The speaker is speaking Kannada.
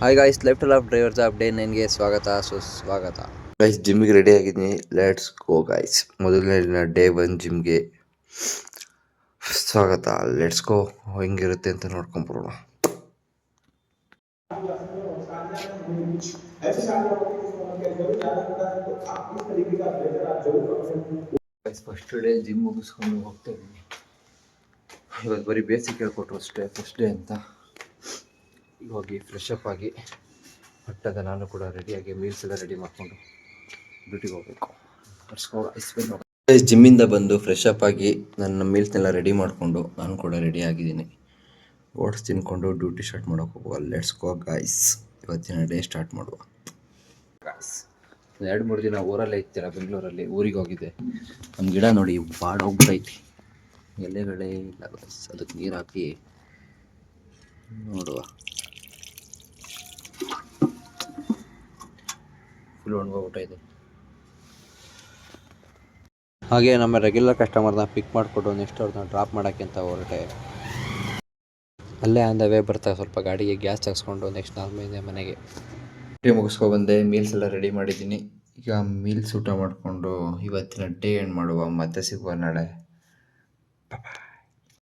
Hi guys, left of drivers of day 9ಗೆ ಸ್ವಾಗತ ಸುಸ್ವಾಗತ. ಗೈಸ್ ಜಿಮ್ಮಿಗೆ ರೆಡಿ ಆಗಿದ್ದೀನಿ. Let's go guys. ಮೊದಲನೇ ದಿನ ಡೇ 1 ಜಿಮ್ಗೆ ಸ್ವಾಗತ. Let's go. ಹೆಂಗಿರುತ್ತೆ ಅಂತ ನೋಡ್ಕೊಂಬರೋಣ. ಫಸ್ಟ್ ಡೇ ಜಿಮ್ ಮುಗಿಸ್ಕೊಂಡು ಹೋಗ್ತಾ ಇದ್ದೀನಿ. ಇವತ್ತು ಬರೀ ಬೇಸಿಕ್ ಹೇಳ್ಕೊಟ್ರು ಅಷ್ಟೇ ಫಸ್ಟ್ ಡೇ ಅಂತ. ಈಗ ಹೋಗಿ ಫ್ರೆಶ್ ಅಪ್ ಆಗಿ ಹಟ್ಟದ ನಾನು ಕೂಡ ರೆಡಿಯಾಗಿ ಮೀಲ್ಸ್ ಎಲ್ಲ ರೆಡಿ ಮಾಡಿಕೊಂಡು ಡ್ಯೂಟಿಗೆ ಹೋಗಬೇಕು. ಜಿಮ್ಮಿಂದ ಬಂದು ಫ್ರೆಶ್ ಅಪ್ ಆಗಿ ನನ್ನ ಮೀಲ್ಸ್ನೆಲ್ಲ ರೆಡಿ ಮಾಡಿಕೊಂಡು ನಾನು ಕೂಡ ರೆಡಿ ಆಗಿದ್ದೀನಿ. ಓಟ್ಸ್ ತಿನ್ಕೊಂಡು ಡ್ಯೂಟಿ ಸ್ಟಾರ್ಟ್ ಮಾಡೋಕೆ ಹೋಗುವ. Let's go guys. ಇವತ್ತಿನ ಡೇ ಸ್ಟಾರ್ಟ್ ಮಾಡುವ ಗಾಯ್ಸ್. 2-3 ದಿನ ಊರಲ್ಲೇ ಇರ್ತೀರ, ಬೆಂಗಳೂರಲ್ಲಿ ಊರಿಗೆ ಹೋಗಿದ್ದೆ. ನಮ್ಮ ಗಿಡ ನೋಡಿ ಬಾಡೋಗ್ಬಿಟ್ಟೈತಿ, ಎಲೆಗಳೇ ಇಲ್ಲ ಗಾಯ್ಸ್. ಅದಕ್ಕೆ ನೀರು ಹಾಕಿ ನೋಡುವ. ಫುಲ್ ಒಣಗೋಗ್ಬಿಟ್ಟೈತೆ. ಹಾಗೆ ನಮ್ಮ ರೆಗ್ಯುಲರ್ ಕಸ್ಟಮರ್ನ ಪಿಕ್ ಮಾಡಿಕೊಟ್ಟು ನೆಕ್ಸ್ಟ್ ಅವ್ರನ್ನ ಡ್ರಾಪ್ ಮಾಡೋಕ್ಕೆ ಅಂತ ಹೊರಟೆ. ಅಲ್ಲೇ ಆನ್ ದ ವೇ ಬರ್ತಾ ಸ್ವಲ್ಪ ಗಾಡಿಗೆ ಗ್ಯಾಸ್ ಹಾಕ್ಸ್ಕೊಂಡು ನೆಕ್ಸ್ಟ್ ನಾರ್ಮಲ್ ಮನೆಗೆ ಮುಗಿಸ್ಕೊಬಂದೆ. ಮೀಲ್ಸ್ ಎಲ್ಲ ರೆಡಿ ಮಾಡಿದ್ದೀನಿ. ಈಗ ಮೀಲ್ಸ್ ಊಟ ಮಾಡಿಕೊಂಡು ಇವತ್ತಿನ ಡೇ ಎಂಡ್ ಮಾಡುವ. ಮತ್ತೆ ಸಿಗುವ ನಾಳೆ.